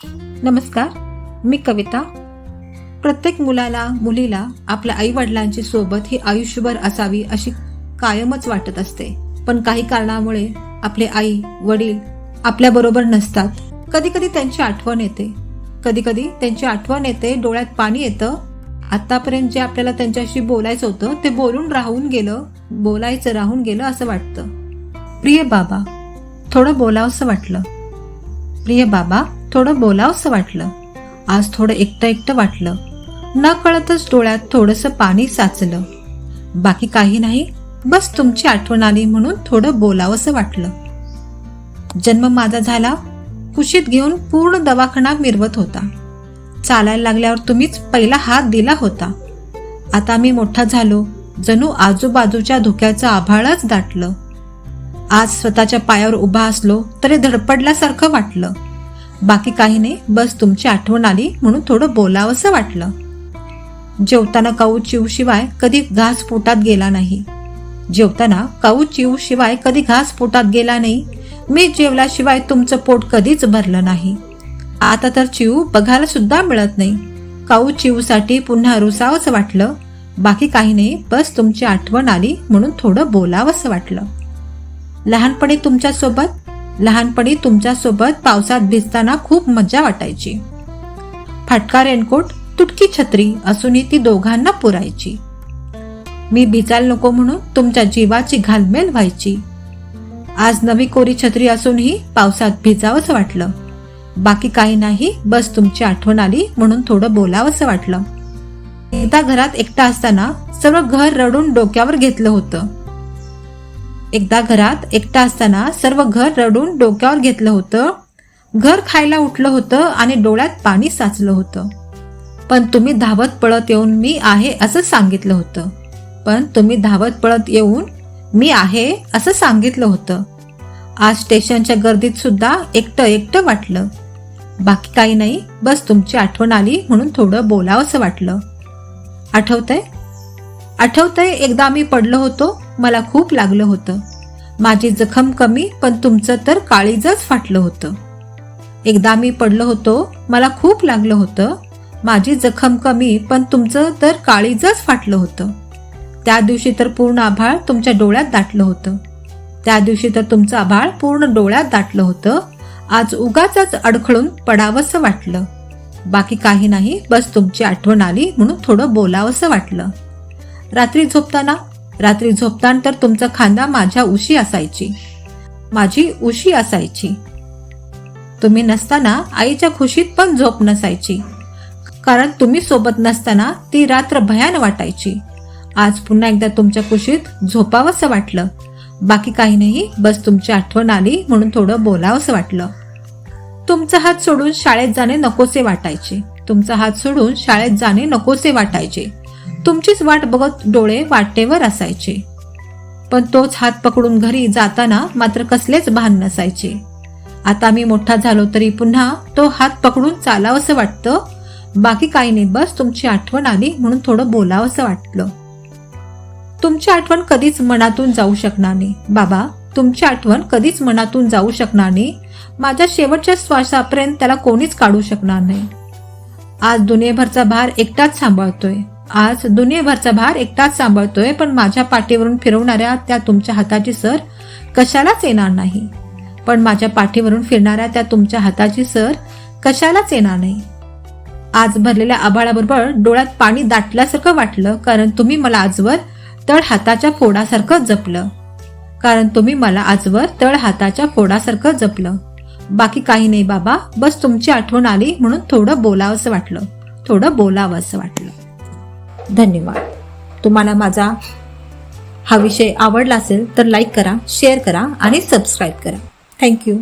नमस्कार, मी कविता. प्रत्येक मुलाला मुलीला आपल्या आई वडिलांची सोबत ही आयुष्यभर असावी अशी कायमच वाटत असते. पण काही कारणामुळे आपले आई वडील आपल्या बरोबर नसतात. कधी कधी त्यांची आठवण येते, त्यांची आठवण येते, डोळ्यात पाणी येतं. आतापर्यंत जे आपल्याला त्यांच्याशी बोलायचं होतं ते बोलायचं राहून गेलं असं वाटतं. प्रिय बाबा, थोडं बोलावंसं वाटलं. आज थोडं एकटं वाटलं. न कळतच डोळ्यात थोडंसं पाणी साचलं. बाकी काही नाही, बस तुमची आठवण आली म्हणून थोडं बोलावंसं वाटलं. जन्म माझा झाला, कुशीत घेऊन पूर्ण दवाखाना मिरवत होता. चालायला लागल्यावर तुम्हीच पहिला हात दिला होता. आता मी मोठा झालो, जणू आजूबाजूच्या धुक्याचं आभाळच दाटलं. आज स्वतःच्या पायावर उभा असलो तरी धडपडल्यासारखं वाटलं. बाकी काही नाही, बस तुमची आठवण आली म्हणून थोडं बोलावंसं वाटलं. जेवताना काऊ चिव शिवाय कधी घास पोटात गेला नाही. मी जेवल्याशिवाय तुमचं पोट कधीच भरलं नाही. आता तर चिव बघायला सुद्धा मिळत नाही. काऊ चिवसाठी पुन्हा रुसावंसं वाटलं. बाकी काही नाही, बस तुमची आठवण आली म्हणून थोडं बोलावंसं वाटलं. लहानपणी तुमच्यासोबत पावसात भिजताना खूप मजा वाटायची. फाटका रेनकोट, तुटकी छत्री असूनही ती दोघांना पुरायची. मी भिजायला नको म्हणून तुमच्या जीवाची घालमेल व्हायची. आज नवी कोरी छत्री असूनही पावसात भिजावंसं वाटलं. बाकी काही नाही, बस तुमची आठवण आली म्हणून थोडं बोलावंसं वाटलं. एकदा घरात एकटा असताना सर्व घर रडून डोक्यावर घेतलं होतं. घर खायला उठलं होतं आणि डोळ्यात पाणी साचलं होतं. पण तुम्ही धावत पळत येऊन मी आहे असं सांगितलं होतं. आज स्टेशनच्या गर्दीत सुद्धा एकटं वाटलं. बाकी काही नाही, बस तुमची आठवण आली म्हणून थोडं बोलावंसं वाटलं. आठवतंय एकदा मी पडलो होतो, मला खूप लागलं होतं. माझी जखम कमी पण तुमचं तर काळीजच फाटलं होतं. माझी जखम कमी पण तुमचं तर काळीजच फाटलं होतं. त्या दिवशी तर पूर्ण आभाळ तुमच्या डोळ्यात दाटलं होतं. आज उगाचच अडखळून पडावंसं वाटलं. बाकी काही नाही, बस तुमची आठवण आली म्हणून थोडं बोलावंसं वाटलं. रात्री झोपताना तर तुमचा खांदा माझी उशी असायची. तुम्ही नसताना आईच्या खुशीत पण झोप नसायची. कारण तुम्ही सोबत नसताना ती रात्र भयान वाटायची. आज पुन्हा एकदा तुमच्या कुशीत झोपावंसं वाटलं. बाकी काही नाही, बस तुमची आठवण आली म्हणून थोडं बोलावंसं वाटलं. तुमचा हात सोडून शाळेत जाणे नकोसे वाटायचे. तुमचीच वाट बघत डोळे वाटेवर असायचे. पण तोच हात पकडून घरी जाताना मात्र कसलेच भान नसायचे. आता मी मोठा झालो तरी पुन्हा तो हात पकडून चालावंसं वाटतं. बाकी काही नाही, बस तुमची आठवण आली म्हणून थोडं बोलावंसं वाटलं. तुमची आठवण कधीच मनातून जाऊ शकणार नाही बाबा. तुमची आठवण कधीच मनातून जाऊ शकणार नाही. माझ्या शेवटच्या श्वासापर्यंत त्याला कोणीच काढू शकणार नाही. आज दुनियेभरचा भार एकटाच सांभाळतोय. पण माझ्या पाठीवरून फिरवणाऱ्या त्या तुमच्या हाताची सर कशालाच येणार नाही. आज भरलेल्या आभाळाबरोबर डोळ्यात पाणी दाटल्यासारखं वाटलं. कारण तुम्ही मला आजवर तळ हाताच्या फोडासारखं जपलं. बाकी काही नाही बाबा, बस तुमची आठवण आली म्हणून थोडं बोलावंसं वाटलं. धन्यवाद. तुम्हाला माझा हा विषय आवडला असेल तर लाईक करा, शेअर करा आणि सबस्क्राईब करा. थँक्यू.